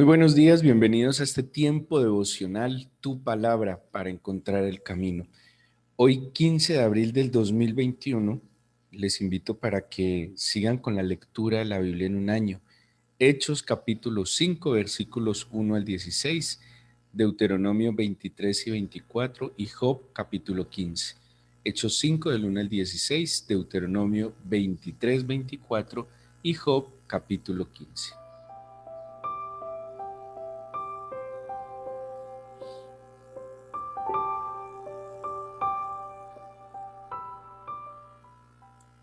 Muy buenos días, bienvenidos a este tiempo devocional, tu palabra para encontrar el camino. Hoy, 15 de abril del 2021, les invito para que sigan con la lectura de la Biblia en un año. Hechos capítulo 5, versículos 1 al 16, Deuteronomio 23 y 24 y Job capítulo 15. Hechos 5 del 1 al 16, Deuteronomio 23, 24 y Job capítulo 15.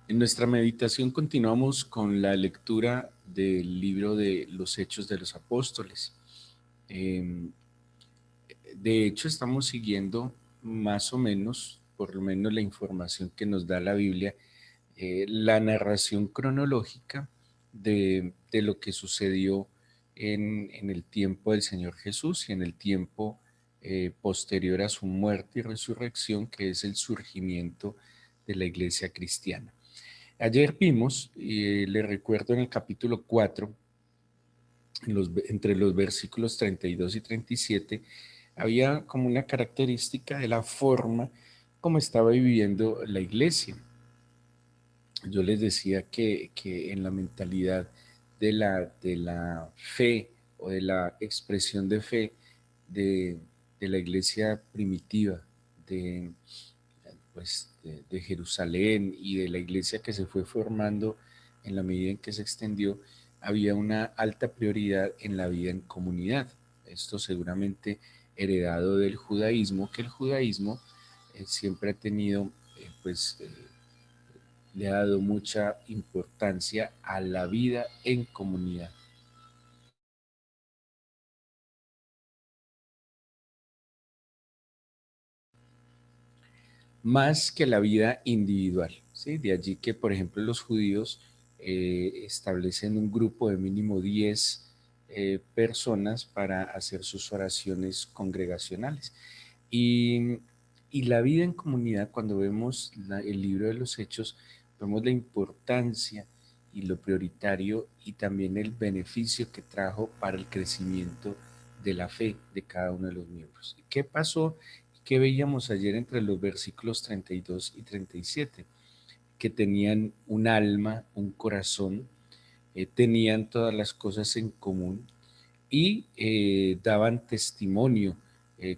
En nuestra meditación continuamos con la lectura del libro de los Hechos de los Apóstoles. Eh, de hecho, estamos siguiendo más o menos, por lo menos la información que nos da la Biblia, la narración cronológica de lo que sucedió en el tiempo del Señor Jesús y en el tiempo posterior a su muerte y resurrección, que es el surgimiento de la iglesia cristiana. Ayer vimos, y le recuerdo en el capítulo 4, entre los versículos 32 y 37, había como una característica de la forma como estaba viviendo la iglesia. Yo les decía que en la mentalidad de la fe o de la expresión de fe de, de la iglesia primitiva, de, de Jerusalén y de la iglesia que se fue formando en la medida en que se extendió, había una alta prioridad en la vida en comunidad. Esto seguramente heredado del judaísmo, que el judaísmo siempre ha tenido, le ha dado mucha importancia a la vida en comunidad. Más que la vida individual, ¿sí? De allí que, por ejemplo, los judíos establecen un grupo de mínimo 10 personas para hacer sus oraciones congregacionales. Y, y la vida en comunidad, cuando vemos el libro de los Hechos, vemos la importancia y lo prioritario y también el beneficio que trajo para el crecimiento de la fe de cada uno de los miembros. ¿Qué pasó? ¿Qué veíamos ayer entre los versículos 32 y 37? Que tenían un alma, un corazón, tenían todas las cosas en común y daban testimonio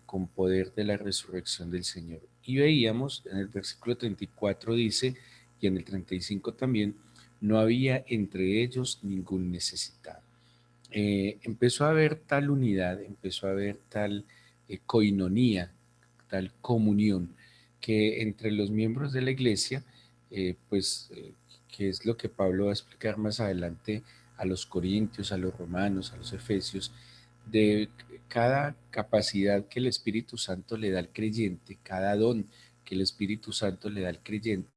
con poder de la resurrección del Señor. Y veíamos en el versículo 34 dice, y en el 35 también, no había entre ellos ningún necesitado. Empezó a haber tal unidad, empezó a haber tal coinonía, tal comunión, que entre los miembros de la iglesia, que es lo que Pablo va a explicar más adelante a los corintios, a los romanos, a los efesios, de cada capacidad que el Espíritu Santo le da al creyente, cada don que el Espíritu Santo le da al creyente,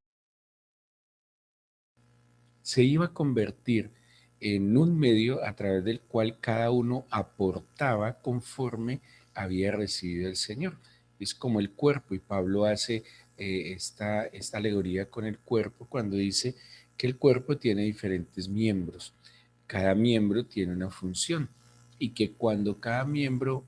se iba a convertir en un medio a través del cual cada uno aportaba conforme había recibido el Señor. Es como el cuerpo, y Pablo hace esta alegoría con el cuerpo cuando dice que el cuerpo tiene diferentes miembros. Cada miembro tiene una función y que cuando cada miembro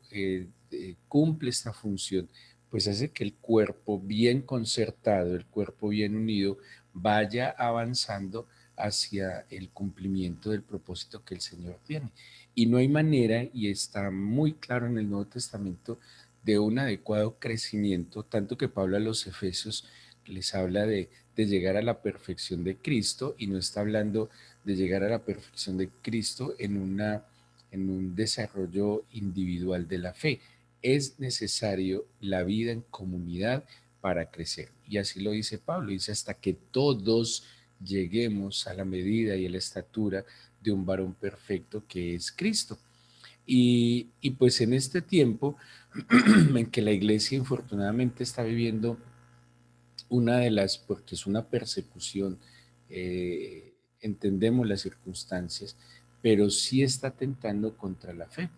cumple esta función, pues hace que el cuerpo bien concertado, el cuerpo bien unido, vaya avanzando hacia el cumplimiento del propósito que el Señor tiene. Y no hay manera, y está muy claro en el Nuevo Testamento, de un adecuado crecimiento, tanto que Pablo a los Efesios les habla de llegar a la perfección de Cristo, y no está hablando de llegar a la perfección de Cristo en un desarrollo individual de la fe. Es necesario la vida en comunidad para crecer. Y así lo dice Pablo, dice hasta que todos lleguemos a la medida y a la estatura de un varón perfecto que es Cristo. Y pues en este tiempo en que la iglesia infortunadamente está viviendo una de las, porque es una persecución, entendemos las circunstancias, pero sí está atentando contra la fe,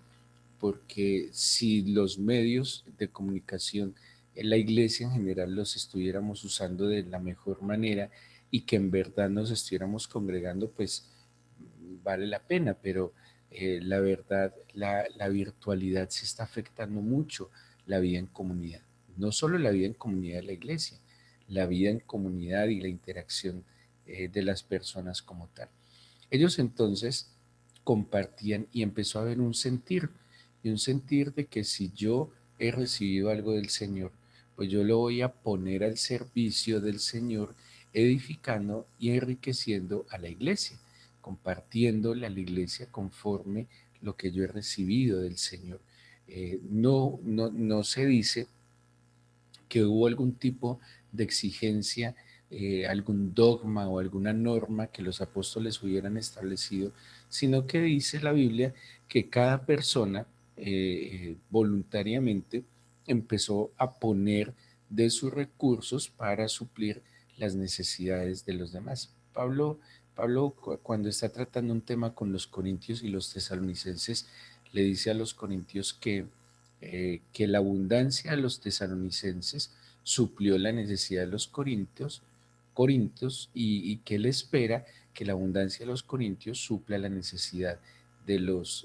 porque si los medios de comunicación en la iglesia en general los estuviéramos usando de la mejor manera y que en verdad nos estuviéramos congregando, pues vale la pena, pero La verdad, la virtualidad se está afectando mucho la vida en comunidad. No solo la vida en comunidad de la iglesia, la vida en comunidad y la interacción de las personas como tal. Ellos entonces compartían y empezó a haber un sentir, y un sentir de que si yo he recibido algo del Señor, pues yo lo voy a poner al servicio del Señor, edificando y enriqueciendo a la iglesia, compartiéndole a la iglesia conforme lo que yo he recibido del Señor. No se dice que hubo algún tipo de exigencia, algún dogma o alguna norma que los apóstoles hubieran establecido, sino que dice la Biblia que cada persona voluntariamente empezó a poner de sus recursos para suplir las necesidades de los demás. Pablo, cuando está tratando un tema con los corintios y los tesalonicenses, le dice a los corintios que la abundancia de los tesalonicenses suplió la necesidad de los corintios y que él espera que la abundancia de los corintios supla la necesidad de los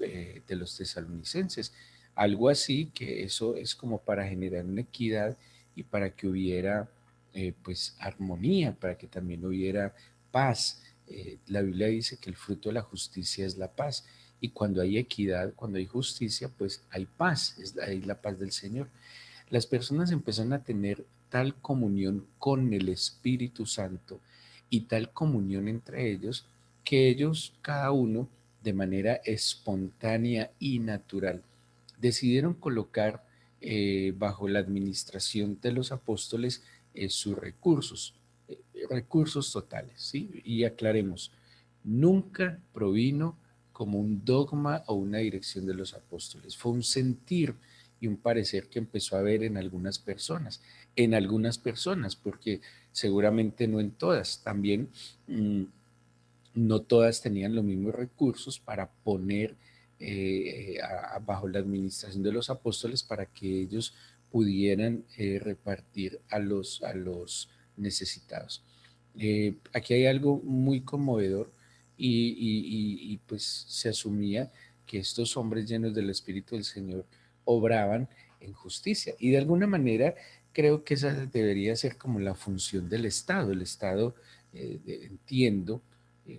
tesalonicenses. Algo así que eso es como para generar una equidad y para que hubiera pues armonía, para que también hubiera paz. La Biblia dice que el fruto de la justicia es la paz. Y cuando hay equidad, cuando hay justicia, pues hay paz, hay la paz del Señor. Las personas empiezan a tener tal comunión con el Espíritu Santo y tal comunión entre ellos que ellos, cada uno, de manera espontánea y natural, decidieron colocar bajo la administración de los apóstoles sus recursos, recursos totales, ¿sí? Y aclaremos, nunca provino como un dogma o una dirección de los apóstoles, fue un sentir y un parecer que empezó a haber en algunas personas, porque seguramente no en todas, también no todas tenían los mismos recursos para poner bajo la administración de los apóstoles para que ellos pudieran repartir a los necesitados. Aquí hay algo muy conmovedor y pues se asumía que estos hombres llenos del Espíritu del Señor obraban en justicia y de alguna manera creo que esa debería ser como la función del Estado. El Estado, entiendo,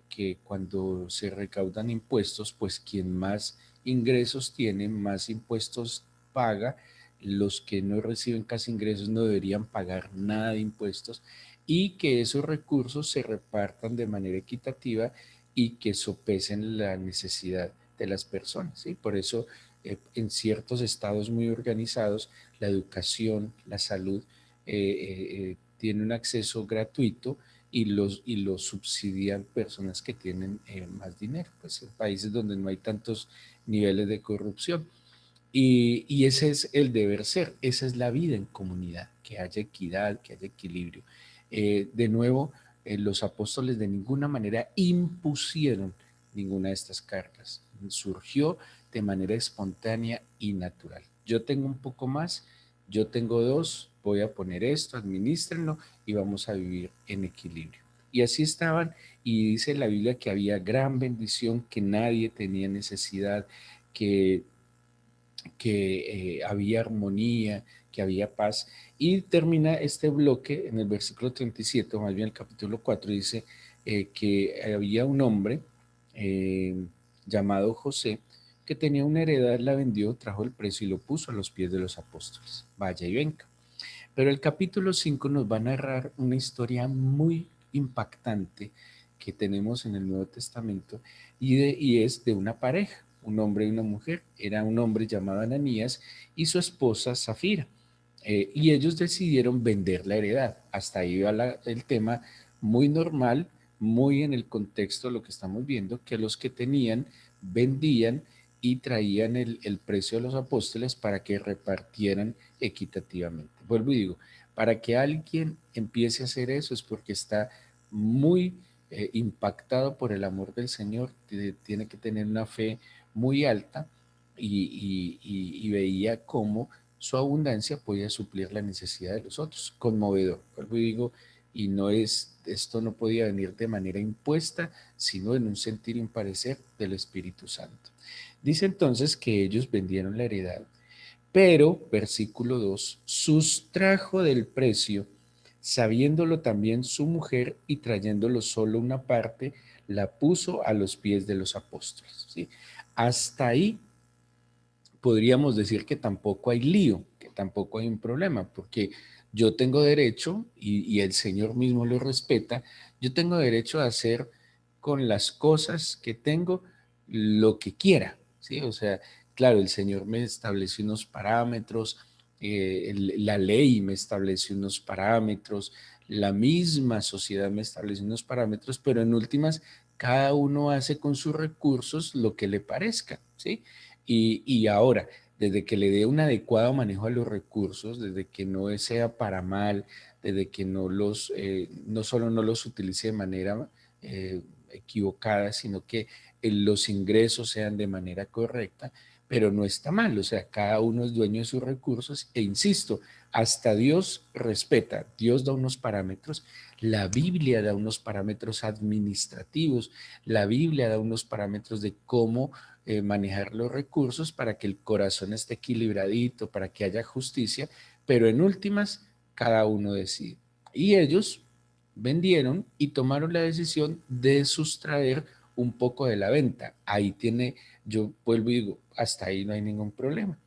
que cuando se recaudan impuestos, pues quien más ingresos tiene, más impuestos paga. Los que no reciben casi ingresos no deberían pagar nada de impuestos y que esos recursos se repartan de manera equitativa y que sopesen la necesidad de las personas, ¿sí? Por eso, en ciertos estados muy organizados, la educación, la salud, tiene un acceso gratuito y los subsidian personas que tienen más dinero, pues en países donde no hay tantos niveles de corrupción. Y ese es el deber ser, esa es la vida en comunidad, que haya equidad, que haya equilibrio. De nuevo, los apóstoles de ninguna manera impusieron ninguna de estas cargas, surgió de manera espontánea y natural. Yo tengo un poco más, yo tengo dos, voy a poner esto, administrenlo y vamos a vivir en equilibrio. Y así estaban, y dice la Biblia que había gran bendición, que nadie tenía necesidad, que había armonía, que había paz. Y termina este bloque en el versículo 37, o más bien el capítulo 4, dice que había un hombre eh, llamado José que tenía una heredad, la vendió, trajo el precio y lo puso a los pies de los apóstoles. Vaya y venga. Pero el capítulo 5 nos va a narrar una historia muy impactante que tenemos en el Nuevo Testamento y es de una pareja, un hombre y una mujer. Era un hombre llamado Ananías y su esposa Zafira. Y ellos decidieron vender la heredad. Hasta ahí va el tema muy normal, muy en el contexto de lo que estamos viendo, que los que tenían vendían y traían el precio de los apóstoles para que repartieran equitativamente. Vuelvo y digo, para que alguien empiece a hacer eso es porque está muy impactado por el amor del Señor, tiene que tener una fe muy alta y veía cómo su abundancia podía suplir la necesidad de los otros. Conmovedor. Vuelvo y digo, y no es, esto no podía venir de manera impuesta, sino en un sentir y un parecer del Espíritu Santo. Dice entonces que ellos vendieron la heredad, pero, versículo 2, sustrajo del precio, sabiéndolo también su mujer y trayéndolo solo una parte, la puso a los pies de los apóstoles. ¿Sí? Hasta ahí podríamos decir que tampoco hay lío, que tampoco hay un problema, porque yo tengo derecho, y el Señor mismo lo respeta, yo tengo derecho a hacer con las cosas que tengo lo que quiera, ¿sí? O sea, claro, el Señor me estableció unos parámetros, la ley me estableció unos parámetros, la misma sociedad me estableció unos parámetros, pero en últimas, cada uno hace con sus recursos lo que le parezca, ¿sí? Y ahora, desde que le dé un adecuado manejo a los recursos, desde que no sea para mal, desde que no solo no los utilice de manera equivocada, sino que los ingresos sean de manera correcta, pero no está mal, o sea, cada uno es dueño de sus recursos e insisto, hasta Dios respeta, Dios da unos parámetros, la Biblia da unos parámetros administrativos, la Biblia da unos parámetros de cómo manejar los recursos para que el corazón esté equilibradito, para que haya justicia, pero en últimas, cada uno decide. Y ellos vendieron y tomaron la decisión de sustraer un poco de la venta. Ahí tiene, yo vuelvo y digo, hasta ahí no hay ningún problema.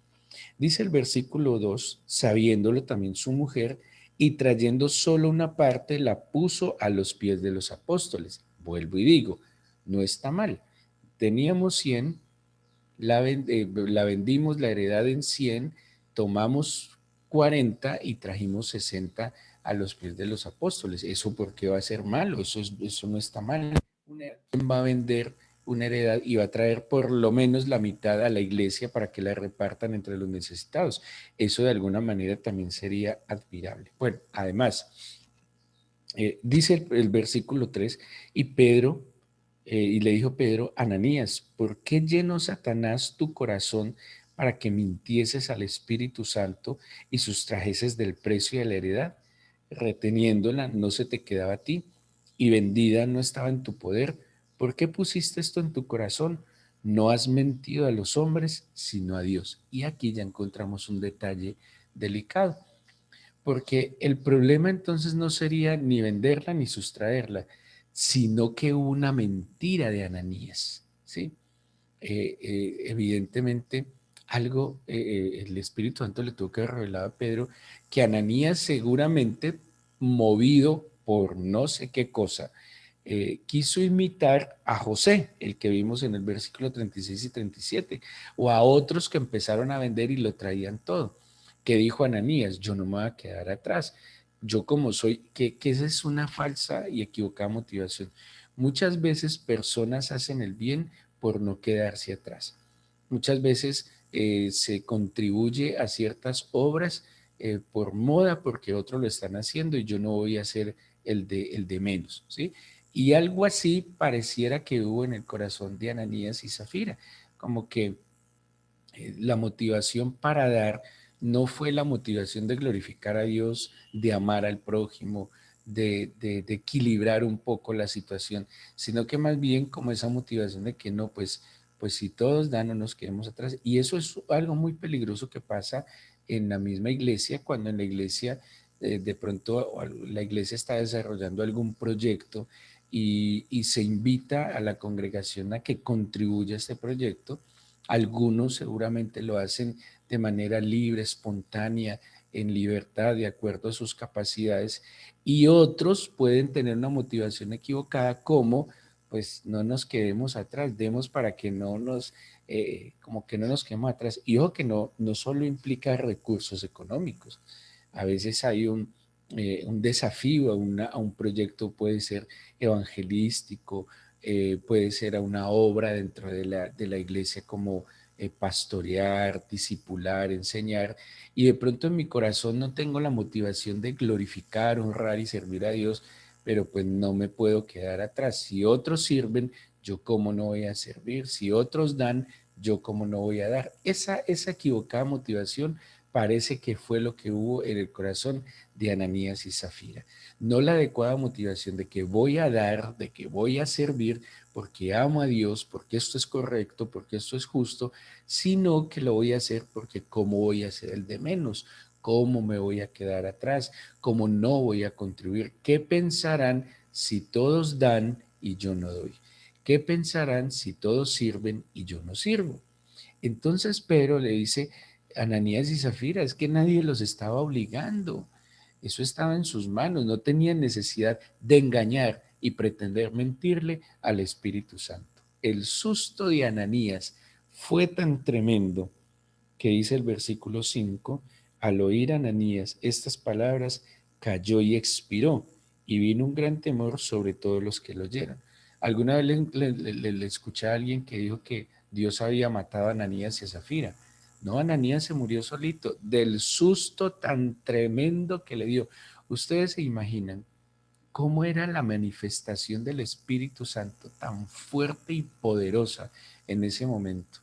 Dice el versículo 2, sabiéndolo también su mujer, y trayendo solo una parte, la puso a los pies de los apóstoles. Vuelvo y digo, no está mal. Teníamos 100, la vendimos, la heredad en 100, tomamos 40 y trajimos 60 a los pies de los apóstoles. ¿Eso por qué va a ser malo? Eso no está mal. ¿Quién va a vender una heredad y va a traer por lo menos la mitad a la iglesia para que la repartan entre los necesitados? Eso de alguna manera también sería admirable. Bueno, además, dice el versículo 3, y Pedro, y le dijo Pedro, Ananías, ¿por qué llenó Satanás tu corazón para que mintieses al Espíritu Santo y sustrajeses del precio de la heredad? Reteniéndola no se te quedaba a ti, y vendida no estaba en tu poder. ¿Por qué pusiste esto en tu corazón? No has mentido a los hombres, sino a Dios. Y aquí ya encontramos un detalle delicado. Porque el problema entonces no sería ni venderla ni sustraerla, sino que hubo una mentira de Ananías, ¿sí? Evidentemente, el Espíritu Santo le tuvo que revelar a Pedro que Ananías seguramente, movido por no sé qué cosa, quiso imitar a José, el que vimos en el versículo 36 y 37, o a otros que empezaron a vender y lo traían todo. Que dijo Ananías, yo no me voy a quedar atrás. Yo como soy, que esa es una falsa y equivocada motivación. Muchas veces personas hacen el bien por no quedarse atrás. Muchas veces se contribuye a ciertas obras por moda, porque otros lo están haciendo y yo no voy a hacer el de menos, ¿sí? Y algo así pareciera que hubo en el corazón de Ananías y Zafira, como que la motivación para dar no fue la motivación de glorificar a Dios, de amar al prójimo, de equilibrar un poco la situación, sino que más bien como esa motivación de que no, pues si todos dan no nos quedemos atrás. Y eso es algo muy peligroso que pasa en la misma iglesia, cuando en la iglesia de pronto la iglesia está desarrollando algún proyecto y se invita a la congregación a que contribuya a este proyecto. Algunos seguramente lo hacen de manera libre, espontánea, en libertad, de acuerdo a sus capacidades, y otros pueden tener una motivación equivocada como, pues no nos quedemos atrás, demos para que no nos, como que no nos quedemos atrás. Y ojo que no solo implica recursos económicos, a veces hay un desafío a un proyecto, puede ser evangelístico, puede ser a una obra dentro de la iglesia como pastorear, discipular, enseñar, y de pronto en mi corazón no tengo la motivación de glorificar, honrar y servir a Dios, pero pues no me puedo quedar atrás. Si otros sirven, yo cómo no voy a servir. Si otros dan, yo cómo no voy a dar. Esa equivocada motivación parece que fue lo que hubo en el corazón de Ananías y Zafira. No la adecuada motivación de que voy a dar, de que voy a servir porque amo a Dios, porque esto es correcto, porque esto es justo, sino que lo voy a hacer porque cómo voy a ser el de menos, cómo me voy a quedar atrás, cómo no voy a contribuir, qué pensarán si todos dan y yo no doy, qué pensarán si todos sirven y yo no sirvo. Entonces Pedro le dice, Ananías y Zafira, es que nadie los estaba obligando. Eso estaba en sus manos, no tenían necesidad de engañar y pretender mentirle al Espíritu Santo. El susto de Ananías fue tan tremendo que dice el versículo 5, al oír Ananías estas palabras, cayó y expiró, y vino un gran temor sobre todos los que lo oyeron. Alguna vez le escuché a alguien que dijo que Dios había matado a Ananías y a Zafira. No, Ananías se murió solito del susto tan tremendo que le dio. Ustedes se imaginan cómo era la manifestación del Espíritu Santo tan fuerte y poderosa en ese momento,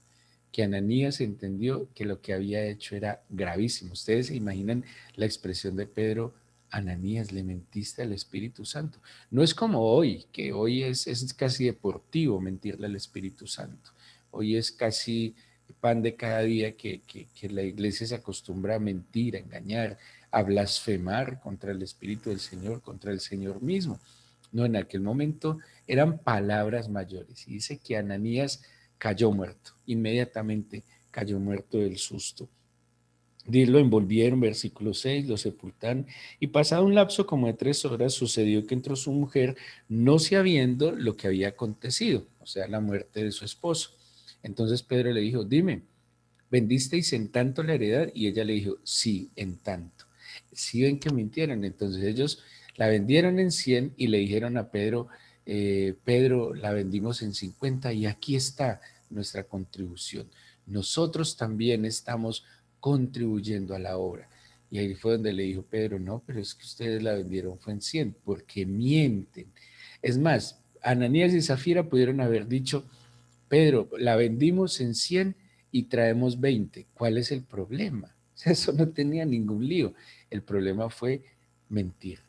que Ananías entendió que lo que había hecho era gravísimo. Ustedes se imaginan la expresión de Pedro, Ananías, le mentiste al Espíritu Santo. No es como hoy, que hoy es casi deportivo mentirle al Espíritu Santo. Hoy es casi pan de cada día que la iglesia se acostumbra a mentir, a engañar, a blasfemar contra el Espíritu del Señor, contra el Señor mismo. No, en aquel momento eran palabras mayores. Y dice que Ananías cayó muerto, inmediatamente cayó muerto del susto. Lo envolvieron, versículo 6, lo sepultaron, y pasado un lapso como de 3 horas, sucedió que entró su mujer, no sabiendo lo que había acontecido, o sea, la muerte de su esposo. Entonces Pedro le dijo, dime, ¿vendisteis en tanto la heredad? Y ella le dijo, sí, en tanto. Sí ven que mintieron. Entonces ellos la vendieron en 100 y le dijeron a Pedro, Pedro, la vendimos en 50 y aquí está nuestra contribución. Nosotros también estamos contribuyendo a la obra. Y ahí fue donde le dijo Pedro, no, pero es que ustedes la vendieron fue en 100 porque mienten. Es más, Ananías y Zafira pudieron haber dicho, Pedro, la vendimos en 100 y traemos 20. ¿Cuál es el problema? O sea, eso no tenía ningún lío. El problema fue mentir.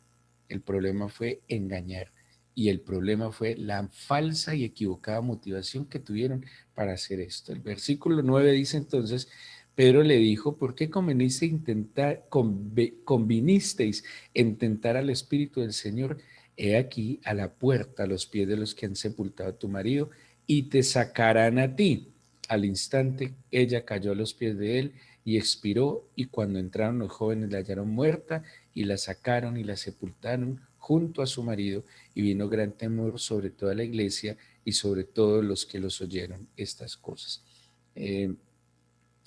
El problema fue engañar. Y el problema fue la falsa y equivocada motivación que tuvieron para hacer esto. El versículo 9 dice entonces, Pedro le dijo, ¿por qué convinisteis en tentar al Espíritu del Señor? He aquí a la puerta, a los pies de los que han sepultado a tu marido, y te sacarán a ti. Al instante ella cayó a los pies de él y expiró, y cuando entraron los jóvenes la hallaron muerta y la sacaron y la sepultaron junto a su marido, y vino gran temor sobre toda la iglesia y sobre todos los que los oyeron estas cosas. Eh,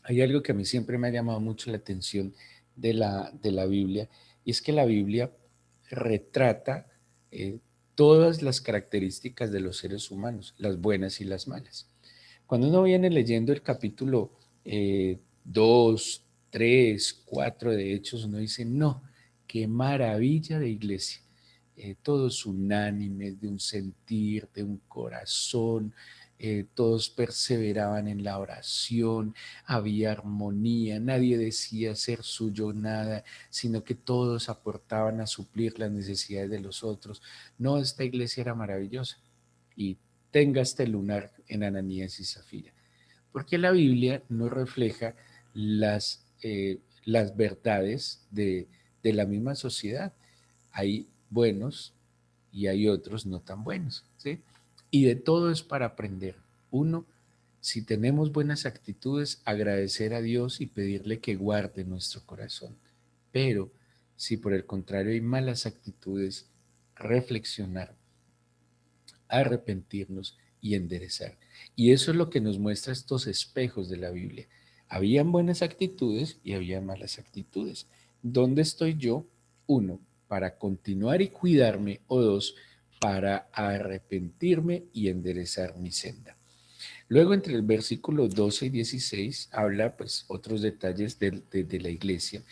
Hay algo que a mí siempre me ha llamado mucho la atención de la Biblia, y es que la Biblia retrata eh, todas las características de los seres humanos, las buenas y las malas. Cuando uno viene leyendo el capítulo 2, 3, 4 de Hechos, uno dice, no, qué maravilla de iglesia. Todos unánimes, de un sentir, de un corazón, todos perseveraban en la oración, había armonía, nadie decía ser suyo nada, sino que todos aportaban a suplir las necesidades de los otros. No, esta iglesia era maravillosa. Y tenga este lunar en Ananías y Zafira, porque la Biblia no refleja las verdades de la misma sociedad. Hay buenos y hay otros no tan buenos, ¿sí? Y de todo es para aprender. Uno, si tenemos buenas actitudes, agradecer a Dios y pedirle que guarde nuestro corazón. Pero si por el contrario hay malas actitudes, reflexionar, arrepentirnos y enderezar. Y eso es lo que nos muestra estos espejos de la Biblia. Habían buenas actitudes y había malas actitudes. ¿Dónde estoy yo? Uno, para continuar y cuidarme, o dos, para arrepentirme y enderezar mi senda. Luego, entre el versículo 12 y 16, habla pues otros detalles de la iglesia.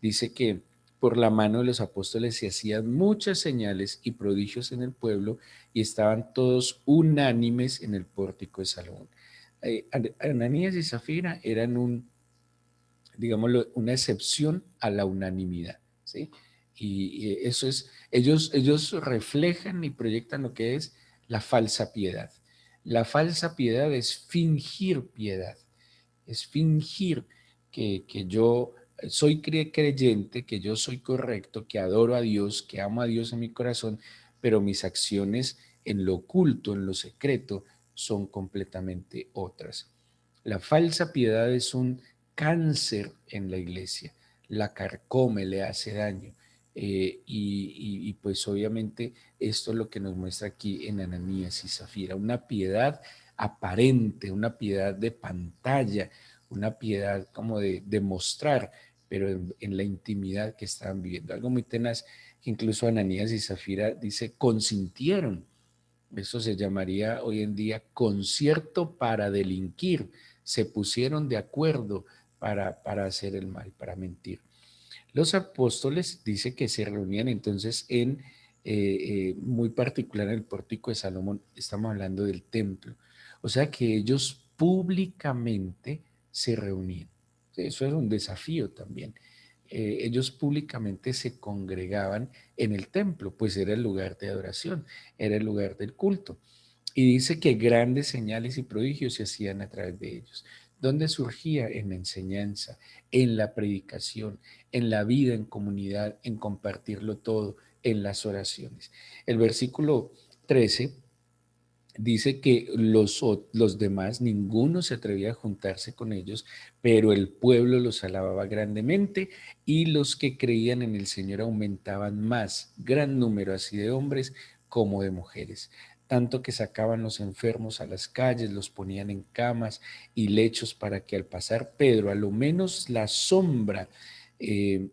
Dice que por la mano de los apóstoles se hacían muchas señales y prodigios en el pueblo, y estaban todos unánimes en el pórtico de Salomón. Ananías y Zafira eran digámoslo, una excepción a la unanimidad, ¿sí? Y eso es, ellos reflejan y proyectan lo que es la falsa piedad. La falsa piedad es fingir piedad, es fingir que yo soy creyente, que yo soy correcto, que adoro a Dios, que amo a Dios en mi corazón, pero mis acciones en lo oculto, en lo secreto, son completamente otras. La falsa piedad es un cáncer en la iglesia, la carcome, le hace daño. Pues obviamente esto es lo que nos muestra aquí en Ananías y Zafira, una piedad aparente, una piedad de pantalla, una piedad como de mostrar, pero en la intimidad que estaban viviendo. Algo muy tenaz, que incluso Ananías y Zafira dice, consintieron. Eso se llamaría hoy en día concierto para delinquir. Se pusieron de acuerdo para hacer el mal, para mentir. Los apóstoles dice que se reunían entonces muy particular en el pórtico de Salomón, estamos hablando del templo. O sea que ellos públicamente se reunían. Eso era un desafío también. Ellos públicamente se congregaban en el templo, pues era el lugar de adoración, era el lugar del culto. Y dice que grandes señales y prodigios se hacían a través de ellos. ¿Dónde surgía? En la enseñanza, en la predicación, en la vida en comunidad, en compartirlo todo, en las oraciones. El versículo 13 dice que los demás, ninguno se atrevía a juntarse con ellos, pero el pueblo los alababa grandemente y los que creían en el Señor aumentaban más, gran número así de hombres como de mujeres, tanto que sacaban los enfermos a las calles, los ponían en camas y lechos para que al pasar Pedro, a lo menos la sombra, eh,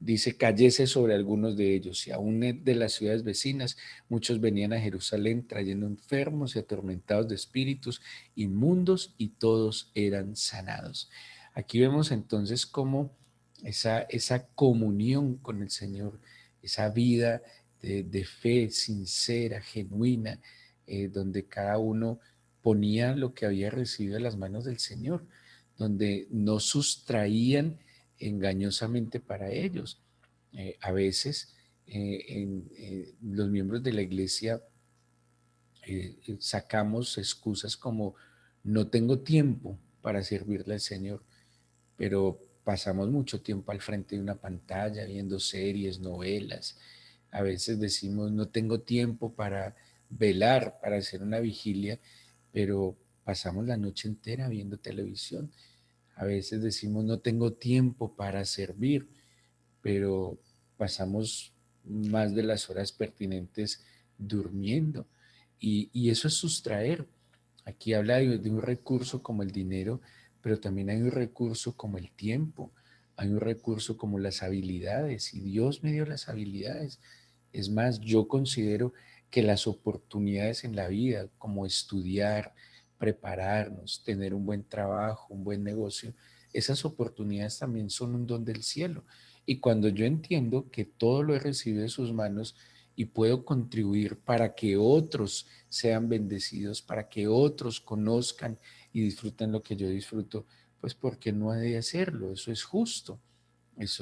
dice, cayese sobre algunos de ellos, y aún de las ciudades vecinas, muchos venían a Jerusalén trayendo enfermos y atormentados de espíritus inmundos, y todos eran sanados. Aquí vemos entonces cómo esa comunión con el Señor, esa vida de fe sincera, genuina, donde cada uno ponía lo que había recibido en las manos del Señor, donde no sustraían engañosamente para ellos. A veces los miembros de la iglesia sacamos excusas como no tengo tiempo para servirle al Señor, pero pasamos mucho tiempo al frente de una pantalla viendo series, novelas. A veces decimos no tengo tiempo para velar, para hacer una vigilia, pero pasamos la noche entera viendo televisión. A veces decimos no tengo tiempo para servir, pero pasamos más de las horas pertinentes durmiendo. Y eso es sustraer. Aquí habla de un recurso como el dinero, pero también hay un recurso como el tiempo, hay un recurso como las habilidades, y Dios me dio las habilidades. Es más, yo considero que las oportunidades en la vida, como estudiar, prepararnos, tener un buen trabajo, un buen negocio, esas oportunidades también son un don del cielo. Y cuando yo entiendo que todo lo he recibido de sus manos y puedo contribuir para que otros sean bendecidos, para que otros conozcan y disfruten lo que yo disfruto, pues ¿por qué no ha de hacerlo? Eso es justo. Pues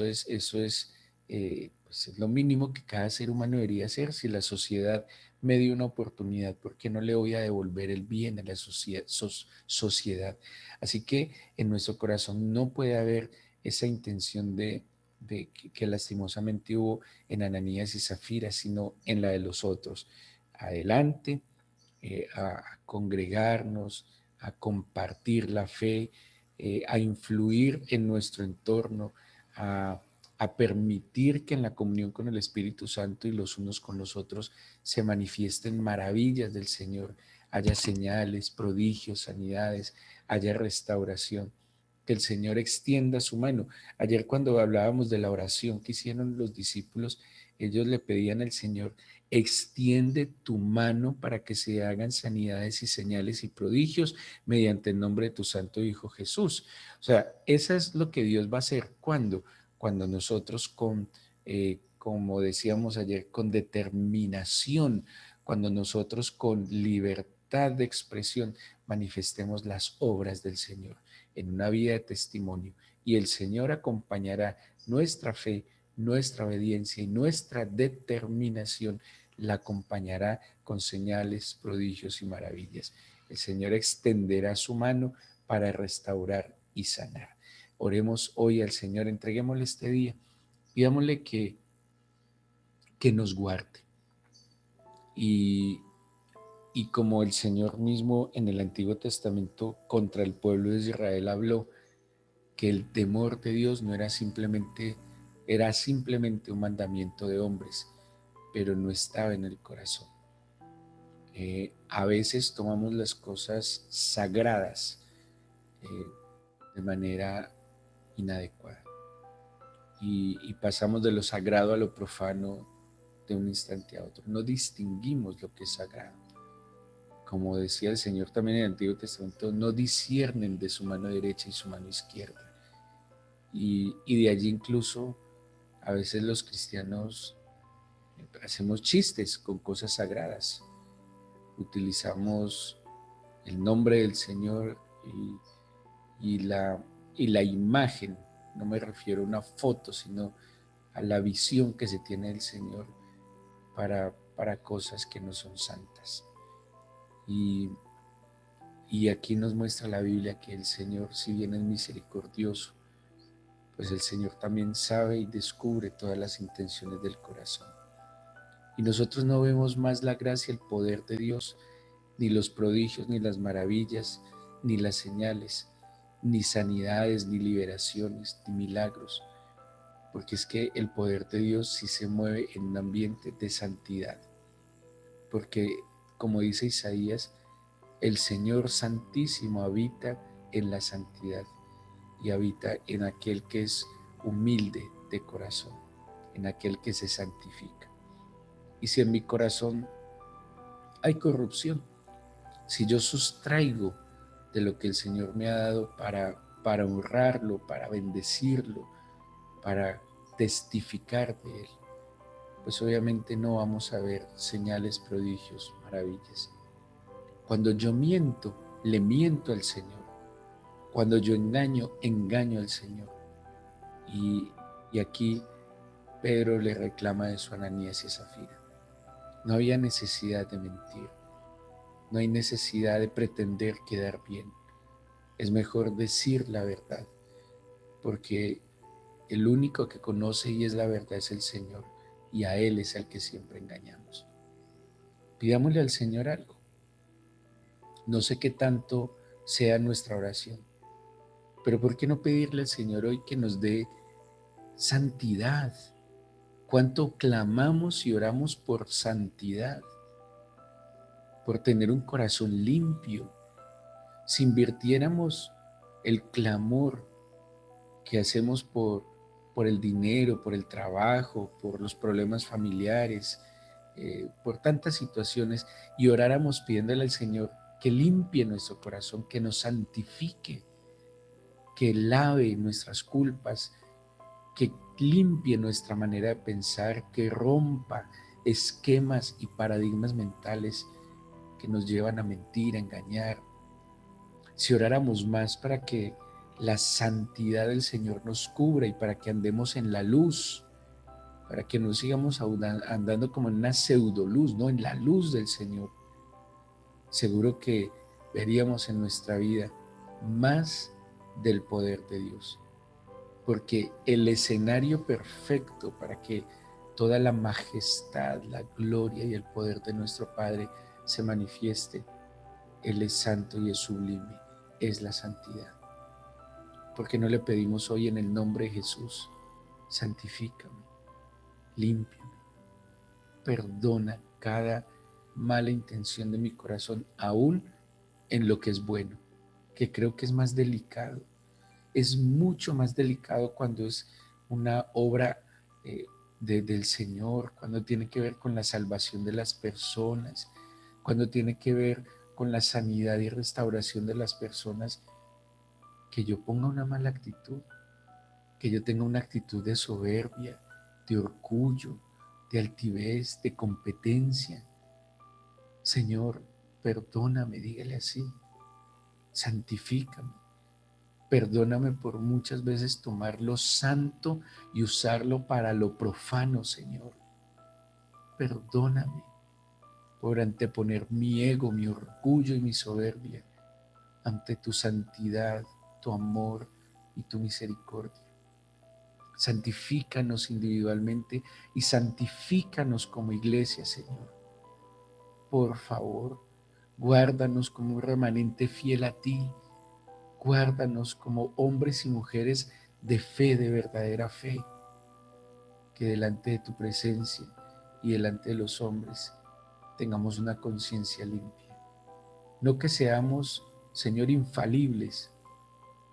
es lo mínimo que cada ser humano debería hacer. Si la sociedad me dio una oportunidad, ¿por qué no le voy a devolver el bien a la sociedad? Así que en nuestro corazón no puede haber esa intención que lastimosamente hubo en Ananías y Zafira, sino en la de los otros. Adelante, a congregarnos, a compartir la fe, a influir en nuestro entorno, a, a permitir que en la comunión con el Espíritu Santo y los unos con los otros se manifiesten maravillas del Señor, haya señales, prodigios, sanidades, haya restauración. Que el Señor extienda su mano. Ayer cuando hablábamos de la oración que hicieron los discípulos, ellos le pedían al Señor, extiende tu mano para que se hagan sanidades y señales y prodigios mediante el nombre de tu Santo Hijo Jesús. O sea, eso es lo que Dios va a hacer. Cuando nosotros como decíamos ayer, con determinación, cuando nosotros con libertad de expresión manifestemos las obras del Señor en una vida de testimonio, y el Señor acompañará nuestra fe, nuestra obediencia y nuestra determinación, la acompañará con señales, prodigios y maravillas. El Señor extenderá su mano para restaurar y sanar. Oremos hoy al Señor, entreguémosle este día, pidámosle que nos guarde. Y, y como el Señor mismo en el Antiguo Testamento contra el pueblo de Israel habló, que el temor de Dios no era simplemente un mandamiento de hombres, pero no estaba en el corazón. A veces tomamos las cosas sagradas eh, de manera inadecuada y pasamos de lo sagrado a lo profano de un instante a otro. No distinguimos lo que es sagrado. Como decía el Señor también en el Antiguo Testamento, no disciernen de su mano derecha y su mano izquierda. Y de allí incluso a veces los cristianos hacemos chistes con cosas sagradas. Utilizamos el nombre del Señor y la imagen, no me refiero a una foto, sino a la visión que se tiene del Señor para cosas que no son santas. Y, y aquí nos muestra la Biblia que el Señor, si bien es misericordioso, pues el Señor también sabe y descubre todas las intenciones del corazón. Y nosotros no vemos más la gracia, el poder de Dios, ni los prodigios, ni las maravillas, ni las señales, ni sanidades, ni liberaciones, ni milagros, porque es que el poder de Dios sí se mueve en un ambiente de santidad, porque como dice Isaías, el Señor Santísimo habita en la santidad y habita en aquel que es humilde de corazón, en aquel que se santifica. Y si en mi corazón hay corrupción, si yo sustraigo de lo que el Señor me ha dado para honrarlo, para bendecirlo, para testificar de Él, pues obviamente no vamos a ver señales, prodigios, maravillas. Cuando yo miento, le miento al Señor. Cuando yo engaño, engaño al Señor. Y aquí Pedro le reclama eso a Ananías y a Zafira. No había necesidad de mentir. No hay necesidad de pretender quedar bien. Es mejor decir la verdad, porque el único que conoce y es la verdad es el Señor, y a Él es al que siempre engañamos. Pidámosle al Señor algo. No sé qué tanto sea nuestra oración, pero ¿por qué no pedirle al Señor hoy que nos dé santidad? ¿Cuánto clamamos y oramos por santidad? Por tener un corazón limpio. Si invirtiéramos el clamor que hacemos por el dinero, por el trabajo, por los problemas familiares, por tantas situaciones, y oráramos pidiéndole al Señor que limpie nuestro corazón, que nos santifique, que lave nuestras culpas, que limpie nuestra manera de pensar, que rompa esquemas y paradigmas mentales que nos llevan a mentir, a engañar. Si oráramos más para que la santidad del Señor nos cubra y para que andemos en la luz, para que no sigamos andando como en una pseudo luz, no, en la luz del Señor, seguro que veríamos en nuestra vida más del poder de Dios, porque el escenario perfecto para que toda la majestad, la gloria y el poder de nuestro Padre se manifieste, Él es santo y es sublime, es la santidad. ¿Por qué no le pedimos hoy en el nombre de Jesús? Santifícame, límpiame, perdona cada mala intención de mi corazón, aún en lo que es bueno, que creo que es más delicado. Es mucho más delicado cuando es una obra del Señor, cuando tiene que ver con la salvación de las personas, cuando tiene que ver con la sanidad y restauración de las personas, que yo ponga una mala actitud, que yo tenga una actitud de soberbia, de orgullo, de altivez, de competencia. Señor, perdóname, dígale así, santifícame, Perdóname por muchas veces tomar lo santo y usarlo para lo profano, Señor. Perdóname por anteponer mi ego, mi orgullo y mi soberbia ante tu santidad, tu amor y tu misericordia. Santifícanos individualmente y santifícanos como iglesia, Señor. Por favor, guárdanos como un remanente fiel a ti. Guárdanos como hombres y mujeres de fe, de verdadera fe, que delante de tu presencia y delante de los hombres tengamos una conciencia limpia. No que seamos, Señor, infalibles,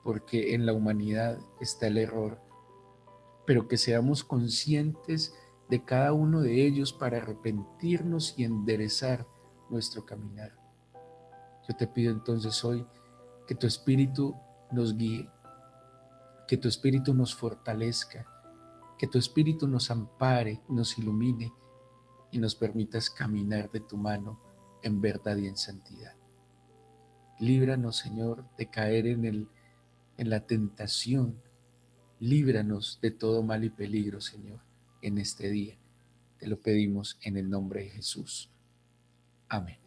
porque en la humanidad está el error, pero que seamos conscientes de cada uno de ellos para arrepentirnos y enderezar nuestro caminar. Yo te pido entonces hoy que tu Espíritu nos guíe, que tu Espíritu nos fortalezca, que tu Espíritu nos ampare, nos ilumine y nos permitas caminar de tu mano en verdad y en santidad. Líbranos, Señor, de caer en la tentación. Líbranos de todo mal y peligro, Señor, en este día. Te lo pedimos en el nombre de Jesús. Amén.